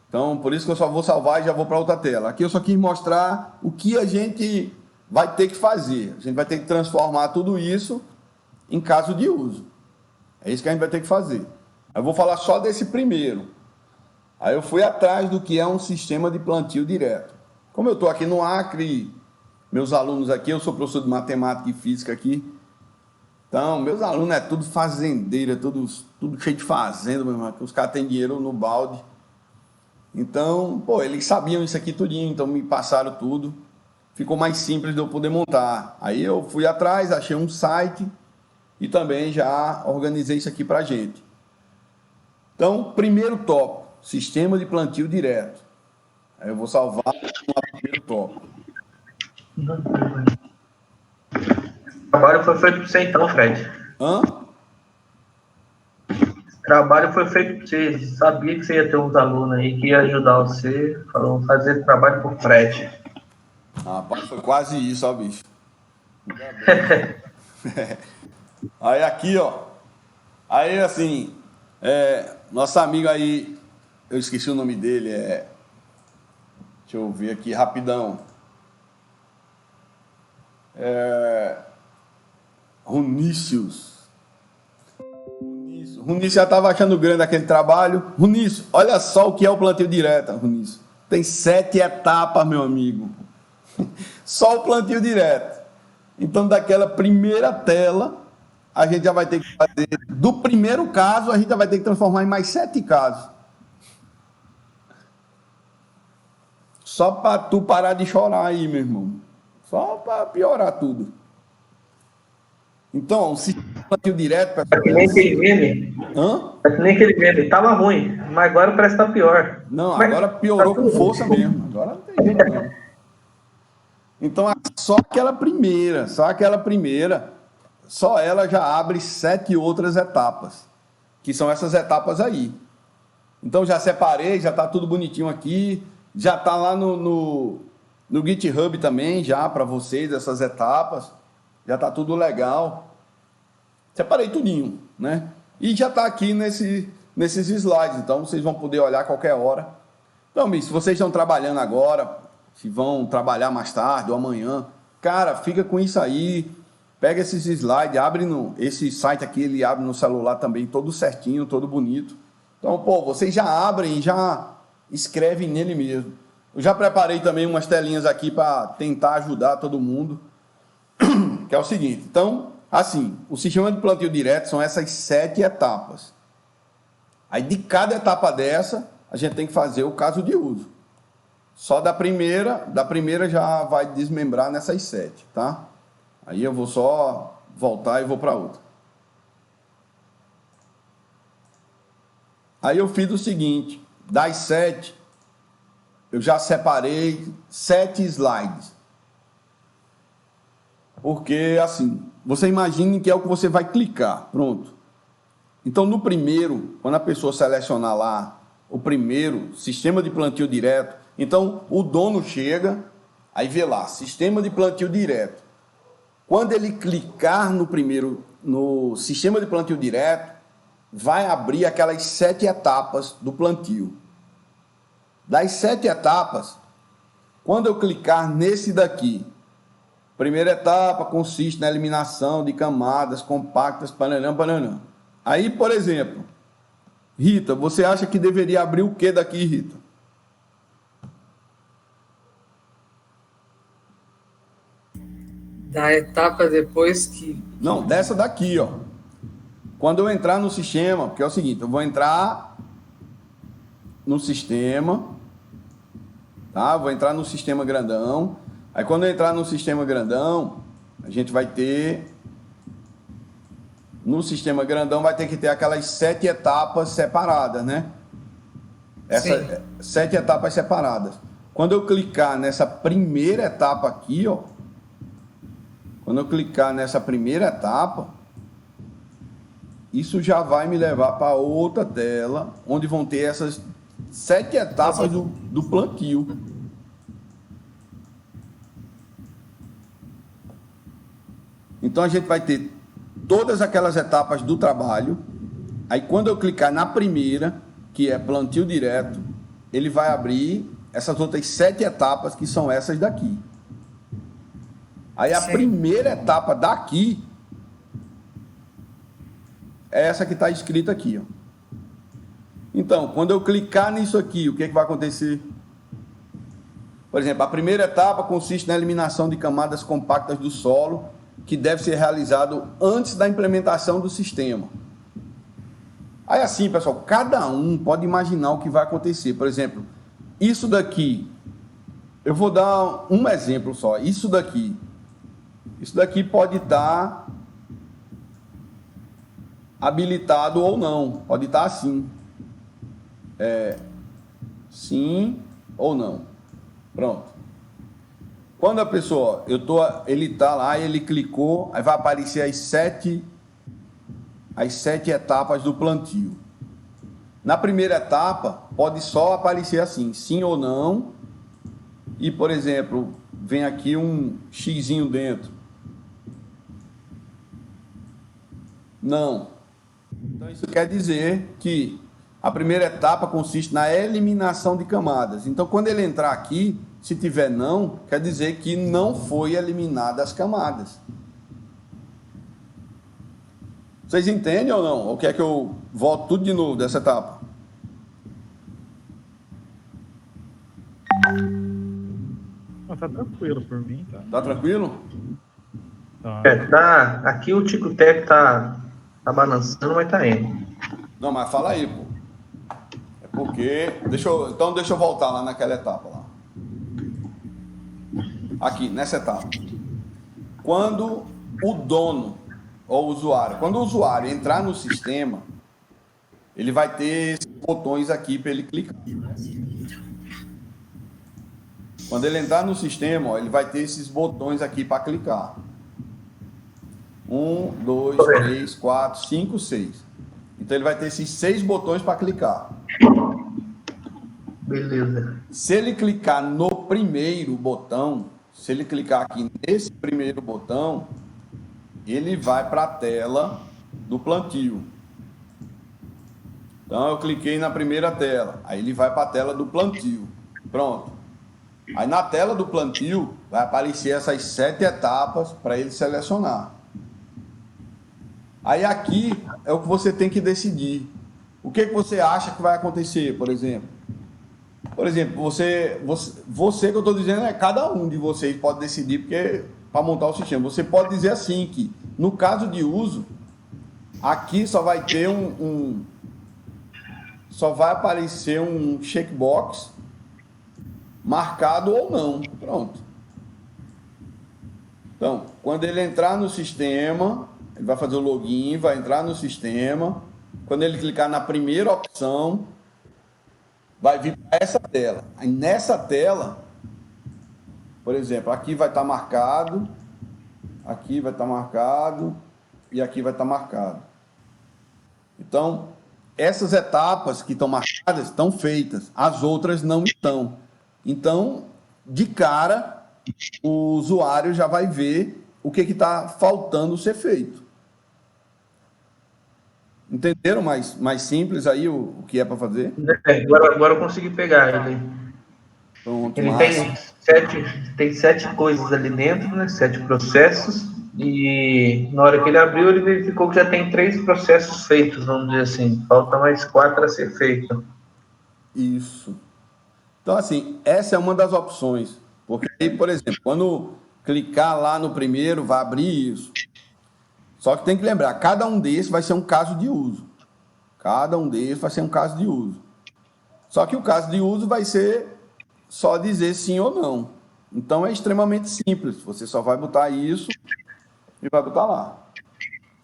Então, por isso que eu só vou salvar e já vou para outra tela. Aqui eu só quis mostrar o que a gente vai ter que fazer. A gente vai ter que transformar tudo isso em caso de uso. É isso que a gente vai ter que fazer. Eu vou falar só desse primeiro. Aí eu fui atrás do que é um sistema de plantio direto. Como eu estou aqui no Acre, meus alunos aqui, eu sou professor de matemática e física aqui, então meus alunos é tudo fazendeiro, é tudo cheio de fazenda, meu irmão, que os caras têm dinheiro no balde. Então, pô, eles sabiam isso aqui tudinho, então me passaram tudo. Ficou mais simples de eu poder montar. Aí eu fui atrás, achei um site e também já organizei isso aqui pra gente. Então, primeiro tópico, sistema de plantio direto. Aí eu vou salvar o primeiro tópico. O trabalho foi feito por você então, Fred. Hã? O trabalho foi feito por você. Sabia que você ia ter uns alunos aí que ia ajudar você. Falou, fazer trabalho por Fred. Rapaz, foi quase isso, ó, bicho. Aí aqui, ó. Aí, assim, nosso amigo aí, eu esqueci o nome dele, deixa eu ver aqui, rapidão. Runícios. Runício já estava achando grande aquele trabalho. Runício, olha só o que é o plantio direto, Runício. Tem 7 etapas, meu amigo. Só o plantio direto. Então, daquela primeira tela, a gente já vai ter que fazer. Do primeiro caso, a gente já vai ter que transformar em mais 7 casos. Só para tu parar de chorar aí, meu irmão. Só para piorar tudo. Então, se plantio direto... Pessoal, é que nem aquele meme. Hã? É que nem aquele meme. Tava ruim, mas agora parece que tá pior. Não, mas agora piorou com força mesmo. Agora não tem jeito não. Então, só aquela primeira, só ela já abre 7 outras etapas, que são essas etapas aí. Então, já separei, já está tudo bonitinho aqui, já está lá no GitHub também, já para vocês, essas etapas, já está tudo legal. Separei tudinho, né? E já está aqui nesses slides, então vocês vão poder olhar a qualquer hora. Então, se vocês estão trabalhando agora, se vão trabalhar mais tarde ou amanhã, cara, fica com isso aí, pega esses slides, esse site aqui, ele abre no celular também, todo certinho, todo bonito. Então, pô, vocês já abrem, já escrevem nele mesmo. Eu já preparei também umas telinhas aqui para tentar ajudar todo mundo, que é o seguinte. Então, assim, o sistema de plantio direto são essas 7 etapas. Aí, de cada etapa dessa, a gente tem que fazer o caso de uso. Só da primeira já vai desmembrar nessas 7, tá? Aí eu vou só voltar e vou para outra. Aí eu fiz o seguinte, das 7, eu já separei 7 slides. Porque, assim, você imagine que é o que você vai clicar, pronto. Então, no primeiro, quando a pessoa selecionar lá o primeiro, sistema de plantio direto, então o dono chega, aí vê lá, sistema de plantio direto. Quando ele clicar no primeiro, no sistema de plantio direto, vai abrir aquelas 7 etapas do plantio. Das 7 etapas, quando eu clicar nesse daqui, primeira etapa consiste na eliminação de camadas compactas, pananã. Aí, por exemplo, Rita, você acha que deveria abrir o que daqui, Rita? Da etapa depois que... Não, dessa daqui, ó. Quando eu entrar no sistema, porque é o seguinte, eu vou entrar no sistema, tá? Vou entrar no sistema grandão. Aí quando eu entrar no sistema grandão, a gente vai ter... No sistema grandão vai ter que ter aquelas 7 etapas separadas, né? Essas 7 etapas separadas. Quando eu clicar nessa primeira etapa aqui, ó, quando eu clicar nessa primeira etapa, isso já vai me levar para outra tela, onde vão ter essas 7 etapas do plantio. Então a gente vai ter todas aquelas etapas do trabalho. Aí quando eu clicar na primeira, que é plantio direto, ele vai abrir essas outras 7 etapas, que são essas daqui. Aí a primeira etapa daqui é essa que está escrita aqui, ó. Então, quando eu clicar nisso aqui, o que vai acontecer? Por exemplo, a primeira etapa consiste na eliminação de camadas compactas do solo, que deve ser realizado antes da implementação do sistema. Aí assim, pessoal, cada um pode imaginar o que vai acontecer. Por exemplo, isso daqui, eu vou dar um exemplo só. Isso daqui pode estar habilitado ou não. Pode estar assim. Sim ou não. Pronto. Quando a pessoa, ele está lá, ele clicou, aí vai aparecer as 7 etapas do plantio. Na primeira etapa, pode só aparecer assim, sim ou não, e, por exemplo, vem aqui um xizinho dentro. Não. Então, isso quer dizer que a primeira etapa consiste na eliminação de camadas. Então, quando ele entrar aqui, se tiver não, quer dizer que não foi eliminada as camadas. Vocês entendem ou não? Ou quer que eu volte tudo de novo dessa etapa? Tá tranquilo por mim, tá? Tá tranquilo? Tá. Aqui o Tico-Teco tá balançando, mas tá indo. Não, mas fala aí, pô. É porque... Então deixa eu voltar lá naquela etapa lá. Aqui, nessa etapa. Quando o dono ou o usuário, quando o usuário entrar no sistema, ele vai ter esses botões aqui para ele clicar. Quando ele entrar no sistema, ó, ele vai ter esses botões aqui para clicar. 1, 2, 3, 4, 5, 6. Então ele vai ter esses 6 botões para clicar. Beleza. Se ele clicar no primeiro botão, se ele clicar aqui nesse primeiro botão, ele vai para a tela do plantio. Então eu cliquei na primeira tela, aí ele vai para a tela do plantio. Pronto. Aí na tela do plantio vai aparecer essas 7 etapas para ele selecionar. Aí aqui é o que você tem que decidir. O que você acha que vai acontecer, por exemplo? Por exemplo, você que eu estou dizendo é cada um de vocês pode decidir, porque para montar o sistema. Você pode dizer assim que, no caso de uso, aqui só vai ter só vai aparecer um checkbox marcado ou não. Pronto. Então, Quando ele entrar no sistema, ele vai fazer o login, vai entrar no sistema. Quando ele clicar na primeira opção, vai vir para essa tela. Aí nessa tela, por exemplo, aqui vai estar marcado, aqui vai estar marcado e aqui vai estar marcado. Então, essas etapas que estão marcadas estão feitas, as outras não estão. Então, de cara, o usuário já vai ver o que está faltando ser feito. Entenderam mais simples aí o que é para fazer? Agora eu consegui pegar ele. Pronto, Ele tem 7 coisas ali dentro, né? 7 processos. E na hora que ele abriu, ele verificou que já tem 3 processos feitos, vamos dizer assim. Falta mais 4 a ser feito. Isso. Então, assim, essa é uma das opções. Porque aí, por exemplo, quando clicar lá no primeiro, vai abrir isso. Só que tem que lembrar, cada um desses vai ser um caso de uso. Cada um desses vai ser um caso de uso. Só que o caso de uso vai ser só dizer sim ou não. Então, é extremamente simples. Você só vai botar isso e vai botar lá.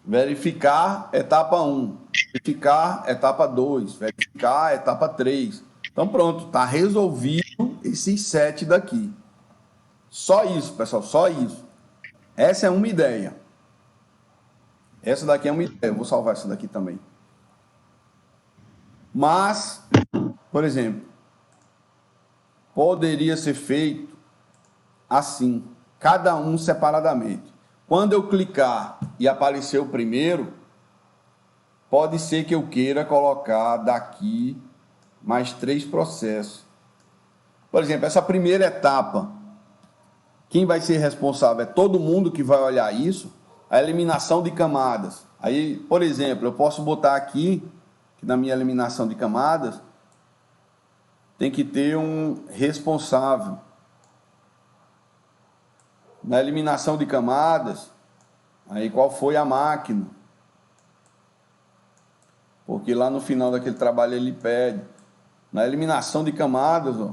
Verificar, etapa 1. Verificar, etapa 2. Verificar, etapa 3. Então, pronto, está resolvido esses 7 daqui. Só isso, pessoal, só isso. Essa é uma ideia. Essa daqui é uma ideia. Eu vou salvar essa daqui também. Mas, por exemplo, poderia ser feito assim, cada um separadamente. Quando eu clicar e aparecer o primeiro, pode ser que eu queira colocar daqui mais 3 processos. Por exemplo, essa primeira etapa, quem vai ser responsável é todo mundo que vai olhar isso, a eliminação de camadas. Aí, por exemplo, eu posso botar aqui, que na minha eliminação de camadas, tem que ter um responsável. Na eliminação de camadas, aí qual foi a máquina? Porque lá no final daquele trabalho ele pede. Na eliminação de camadas, ó,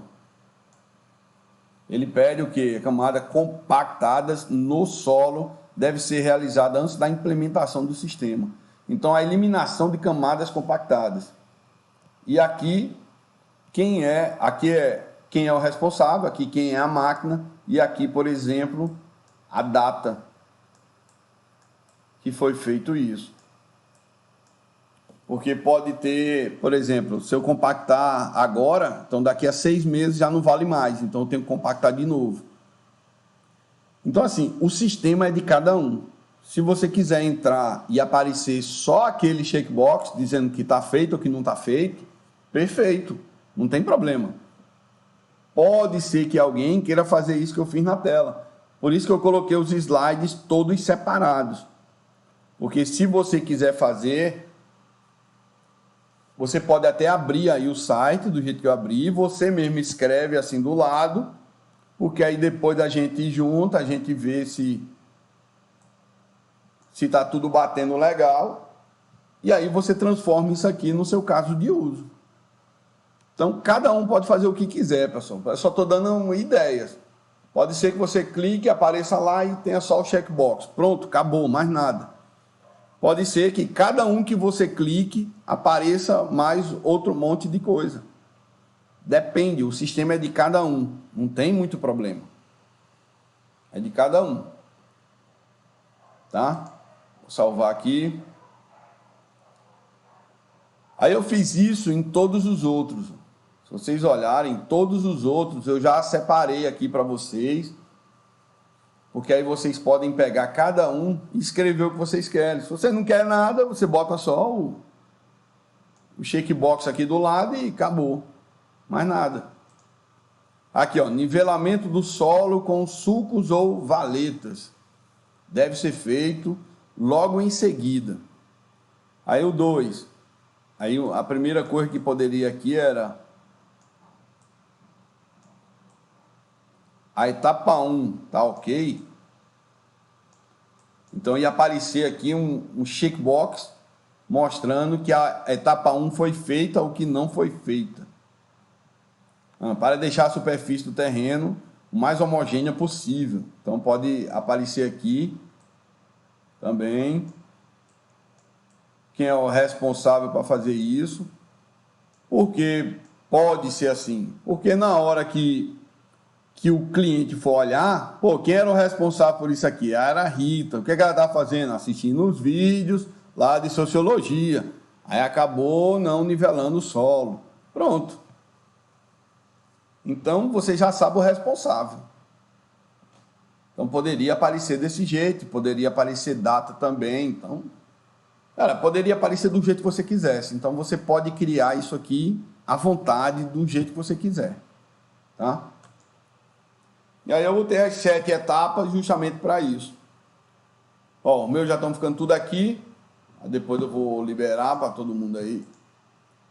ele pede o quê? Camadas compactadas no solo deve ser realizada antes da implementação do sistema. Então, a eliminação de camadas compactadas. E aqui, quem é o responsável, aqui quem é a máquina, e aqui, por exemplo, a data que foi feito isso. Porque pode ter, por exemplo, se eu compactar agora, então daqui a 6 meses já não vale mais, então eu tenho que compactar de novo. Então, assim, o sistema é de cada um. Se você quiser entrar e aparecer só aquele checkbox dizendo que está feito ou que não está feito, perfeito, não tem problema. Pode ser que alguém queira fazer isso que eu fiz na tela. Por isso que eu coloquei os slides todos separados. Porque se você quiser fazer, você pode até abrir aí o site do jeito que eu abri, você mesmo escreve assim do lado, porque aí depois da gente ir junto, a gente vê se está tudo batendo legal, e aí você transforma isso aqui no seu caso de uso. Então, cada um pode fazer o que quiser, pessoal. Eu só estou dando ideias. Pode ser que você clique, apareça lá e tenha só o checkbox. Pronto, acabou, mais nada. Pode ser que cada um que você clique, apareça mais outro monte de coisa. Depende, o sistema é de cada um. Não tem muito problema. É de cada um. Tá? Vou salvar aqui. Aí eu fiz isso em todos os outros. Se vocês olharem, todos os outros eu já separei aqui para vocês. Porque aí vocês podem pegar cada um e escrever o que vocês querem. Se você não quer nada, você bota só o checkbox aqui do lado e acabou. Mais nada. Aqui, ó, nivelamento do solo com sulcos ou valetas. Deve ser feito logo em seguida. Aí o 2. Aí a primeira coisa que poderia aqui era a etapa 1, tá ok? Então ia aparecer aqui um checkbox mostrando que a etapa 1 foi feita ou que não foi feita. Para deixar a superfície do terreno o mais homogênea possível. Então, pode aparecer aqui também quem é o responsável para fazer isso. Porque pode ser assim. Porque na hora que o cliente for olhar, pô, quem era o responsável por isso aqui? Era a Rita. O que ela estava fazendo? Assistindo os vídeos lá de sociologia. Aí acabou não nivelando o solo. Pronto. Então, você já sabe o responsável. Então, poderia aparecer desse jeito, poderia aparecer data também. Então, cara, poderia aparecer do jeito que você quisesse. Então, você pode criar isso aqui à vontade, do jeito que você quiser. Tá? E aí eu vou ter as 7 etapas justamente para isso. Ó, o meu já estão ficando tudo aqui. Depois eu vou liberar para todo mundo aí.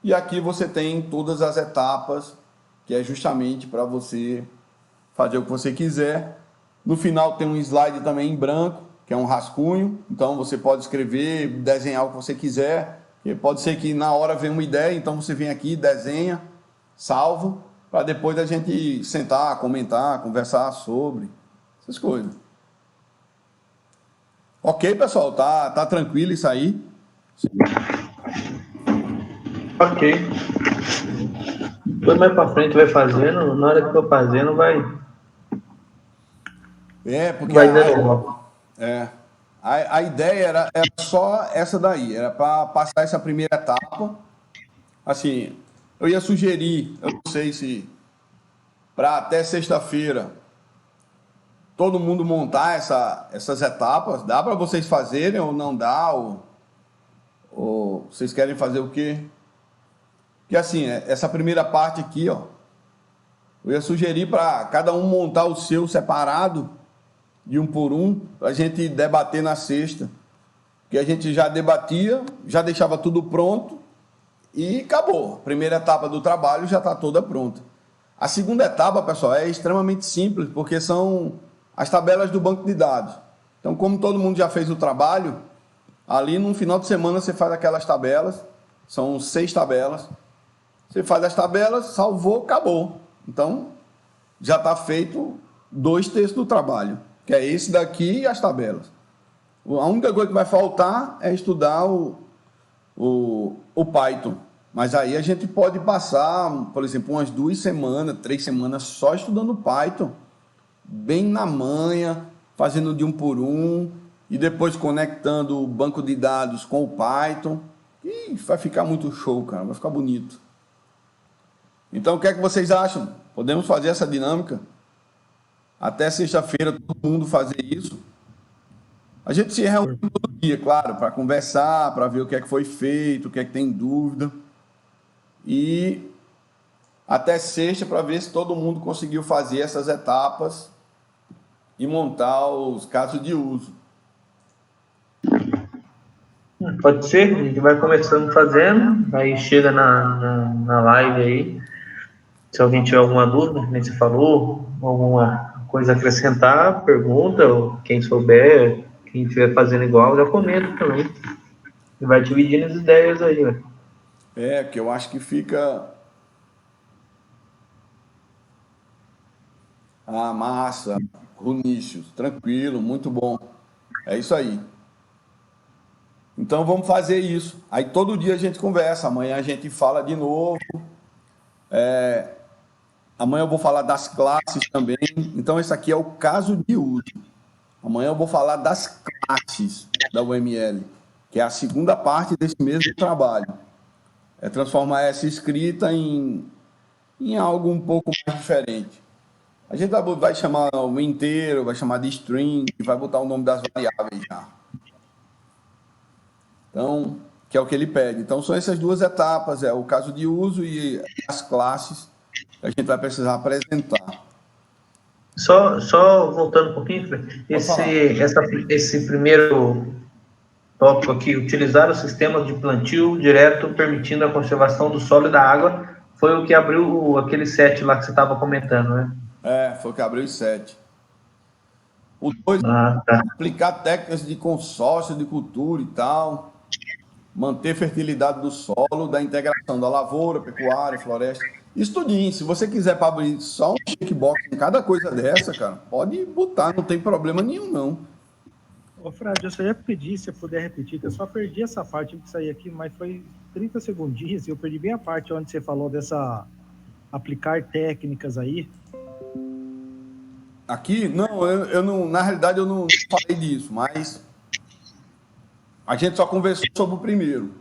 E aqui você tem todas as etapas, que é justamente para você fazer o que você quiser. No final tem um slide também em branco, que é um rascunho. Então você pode escrever, desenhar o que você quiser. E pode ser que na hora venha uma ideia, então você vem aqui, desenha, salva, para depois a gente sentar, comentar, conversar sobre essas coisas. Ok, pessoal? Tá tranquilo isso aí? Ok. Depois mais para frente vai fazendo, na hora que for fazendo vai... Porque vai dando. a ideia era só essa daí, era para passar essa primeira etapa. Assim, eu ia sugerir, eu não sei se para até sexta-feira todo mundo montar essas etapas. Dá para vocês fazerem ou não dá? Ou vocês querem fazer o quê? Porque assim, essa primeira parte aqui, ó, eu ia sugerir para cada um montar o seu separado, de um por um, para a gente debater na sexta. Porque a gente já debatia, já deixava tudo pronto e acabou. A primeira etapa do trabalho já está toda pronta. A segunda etapa, pessoal, é extremamente simples, porque são as tabelas do banco de dados. Então, como todo mundo já fez o trabalho, ali no final de semana você faz aquelas tabelas, são 6 tabelas. Você faz as tabelas, salvou, acabou. Então, já está feito 2/3 do trabalho, que é esse daqui e as tabelas. A única coisa que vai faltar é estudar o Python. Mas aí a gente pode passar, por exemplo, umas 2 semanas, 3 semanas só estudando Python, bem na manha, fazendo de um por um, e depois conectando o banco de dados com o Python. E vai ficar muito show, cara, vai ficar bonito. Então, o que é que vocês acham? Podemos fazer essa dinâmica? Até sexta-feira, todo mundo fazer isso. A gente se reúne todo dia, claro, para conversar, para ver o que é que foi feito, o que é que tem dúvida. E até sexta, para ver se todo mundo conseguiu fazer essas etapas e montar os casos de uso. Pode ser, a gente vai começando fazendo, aí chega na live aí. Se alguém tiver alguma dúvida, nem se falou, alguma coisa a acrescentar, pergunta, ou quem souber, quem estiver fazendo igual, já comenta também. E vai dividindo as ideias aí, né? Que eu acho que fica... massa, Runícios, tranquilo, muito bom. É isso aí. Então, vamos fazer isso. Aí, todo dia a gente conversa, amanhã a gente fala de novo. Amanhã eu vou falar das classes também. Então, esse aqui é o caso de uso. Amanhã eu vou falar das classes da UML, que é a segunda parte desse mesmo trabalho. É transformar essa escrita em algo um pouco mais diferente. A gente vai chamar o inteiro, vai chamar de string, vai botar o nome das variáveis já. Então, que é o que ele pede. Então, são essas 2 etapas, o caso de uso e as classes que a gente vai precisar apresentar. Só voltando um pouquinho, esse primeiro tópico aqui, utilizar o sistema de plantio direto, permitindo a conservação do solo e da água, foi o que abriu aquele 7 lá que você estava comentando, né? Foi o que abriu os 7. O 2 tá. aplicar técnicas de consórcio, de cultura e tal, manter fertilidade do solo, da integração da lavoura, pecuária, floresta. Isso tudinho. Se você quiser para abrir só um checkbox em cada coisa dessa, cara, pode botar, não tem problema nenhum, não. Ô, Fred, eu só ia pedir, se você puder repetir, que eu só perdi essa parte, tive que sair aqui, mas foi 30 segundinhos e eu perdi bem a parte onde você falou dessa aplicar técnicas aí. Aqui, não, eu não, na realidade eu não falei disso, mas a gente só conversou sobre o primeiro.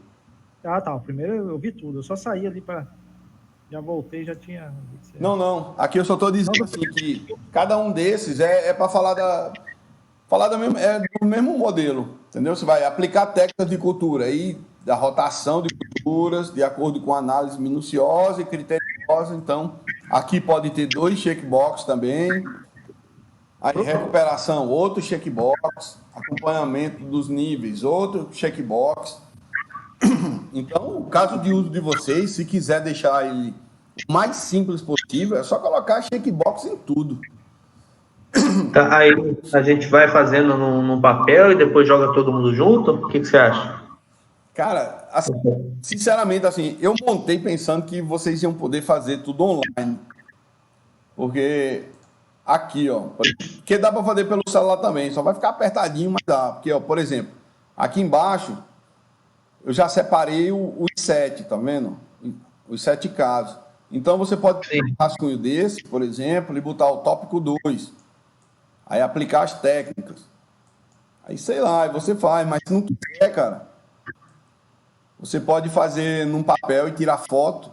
Ah, tá, o primeiro eu vi tudo, eu só saí ali para... Já voltei, já tinha... Não, aqui eu só estou dizendo assim que cada um desses é para falar do mesmo modelo, entendeu? Você vai aplicar técnicas de cultura aí, da rotação de culturas, de acordo com análise minuciosa e criteriosa. Então, aqui pode ter 2 checkbox também. Aí, recuperação, outro checkbox. Acompanhamento dos níveis, outro checkbox. Então, o caso de uso de vocês, se quiser deixar ele o mais simples possível, é só colocar checkbox em tudo. Tá, aí a gente vai fazendo num papel e depois joga todo mundo junto? O que você acha? Cara, assim, sinceramente, assim, eu montei pensando que vocês iam poder fazer tudo online. Porque aqui, ó, porque dá para fazer pelo celular também, só vai ficar apertadinho, mas dá. Porque, ó, por exemplo, aqui embaixo, eu já separei os 7, tá vendo? Os 7 casos. Então, você pode ter um rascunho desse, por exemplo, e botar o tópico 2. Aí, aplicar as técnicas. Aí, sei lá, aí você faz, mas se não quiser, cara, você pode fazer num papel e tirar foto.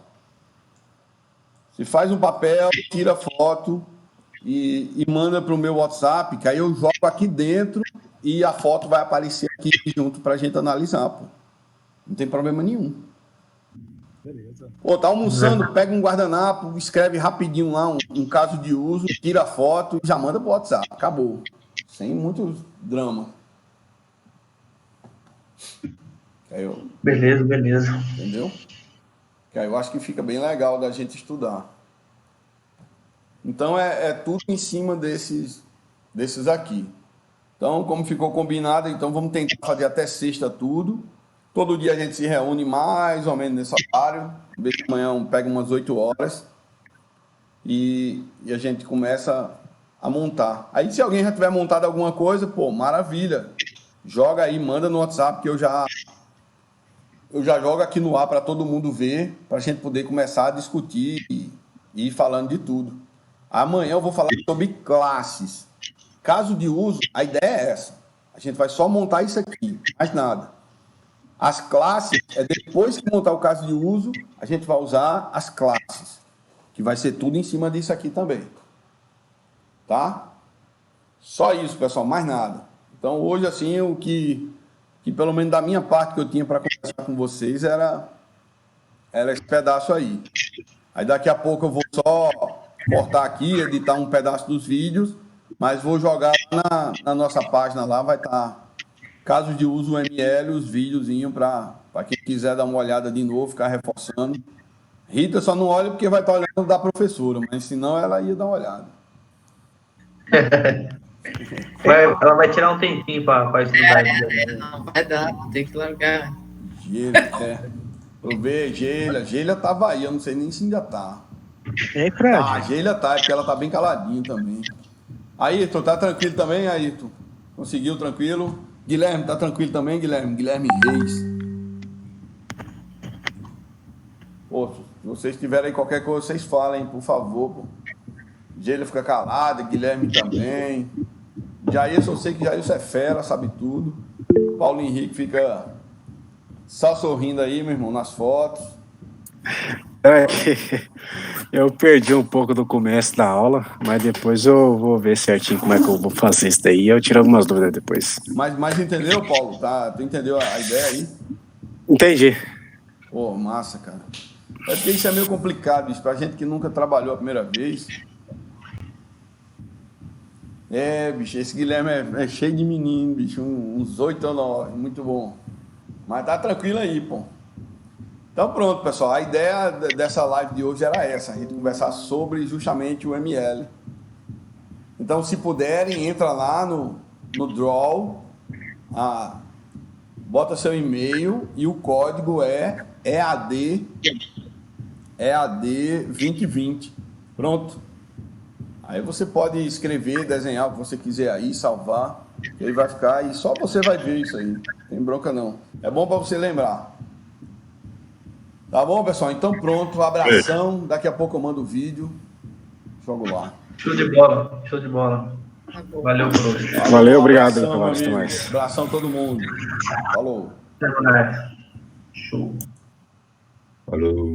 Você faz um papel, tira foto e manda para o meu WhatsApp, que aí eu jogo aqui dentro e a foto vai aparecer aqui junto para a gente analisar, pô. Não tem problema nenhum. Beleza. Pô, tá almoçando, pega um guardanapo, escreve rapidinho lá um caso de uso, tira a foto e já manda pro WhatsApp. Acabou. Sem muito drama. Beleza. Entendeu? Que aí eu acho que fica bem legal da gente estudar. Então é tudo em cima desses aqui. Então, como ficou combinado, então vamos tentar fazer até sexta tudo. Todo dia a gente se reúne mais ou menos nesse horário. De manhã pega umas 8 horas e a gente começa a montar. Aí se alguém já tiver montado alguma coisa, pô, maravilha. Joga aí, manda no WhatsApp que eu já jogo aqui no ar para todo mundo ver, para a gente poder começar a discutir e ir falando de tudo. Amanhã eu vou falar sobre classes. Caso de uso, a ideia é essa. A gente vai só montar isso aqui, mais nada. As classes, depois que montar o caso de uso, a gente vai usar as classes, que vai ser tudo em cima disso aqui também. Tá? Só isso, pessoal, mais nada. Então, hoje, assim, o que pelo menos da minha parte que eu tinha para conversar com vocês era esse pedaço aí. Aí, daqui a pouco, eu vou só cortar aqui, editar um pedaço dos vídeos, mas vou jogar na nossa página lá, vai estar... Casos de uso ML, os videozinhos para quem quiser dar uma olhada de novo, ficar reforçando. Rita só não olha porque vai estar olhando da professora, mas senão ela ia dar uma olhada. Ela vai tirar um tempinho para estudar. Não vai dar, tem que largar. Eu vejo Geila estava aí, eu não sei nem se ainda está. É, Fred? A Geila está, porque ela está bem caladinha também. Ayrton, tá tranquilo também, Ayrton? Conseguiu tranquilo? Guilherme, tá tranquilo também, Guilherme? Guilherme Reis. Pô, se vocês tiverem qualquer coisa, vocês falem, por favor. Pô. Geila fica calada, Guilherme também. Jailson, eu sei que Jailson é fera, sabe tudo. Paulo Henrique fica só sorrindo aí, meu irmão, nas fotos. Eu perdi um pouco do começo da aula, mas depois eu vou ver certinho como é que eu vou fazer isso daí. Eu tiro algumas dúvidas depois. Mas entendeu, Paulo? Tá, tu entendeu a ideia aí? Entendi. Pô, massa, cara. É porque isso é meio complicado, bicho, pra gente que nunca trabalhou a primeira vez. Bicho, esse Guilherme é cheio de menino, bicho, uns 8 ou 9, muito bom. Mas tá tranquilo aí, pô. Então pronto, pessoal, a ideia dessa live de hoje era essa, a gente conversar sobre justamente o ML. Então, se puderem, entra lá no Draw, bota seu e-mail e o código é EAD EAD 2020. Pronto. Aí você pode escrever, desenhar o que você quiser aí, salvar. Ele vai ficar e só você vai ver isso aí. Não tem bronca não. É bom para você lembrar. Tá bom, pessoal? Então pronto, abração. Daqui a pouco eu mando o vídeo. Jogo lá. Show de bola, show de bola. Tá bom. Valeu por hoje. Valeu, obrigado Abração, pela amigo. mais. Abração a todo mundo. Falou. Até mais. Show. Falou.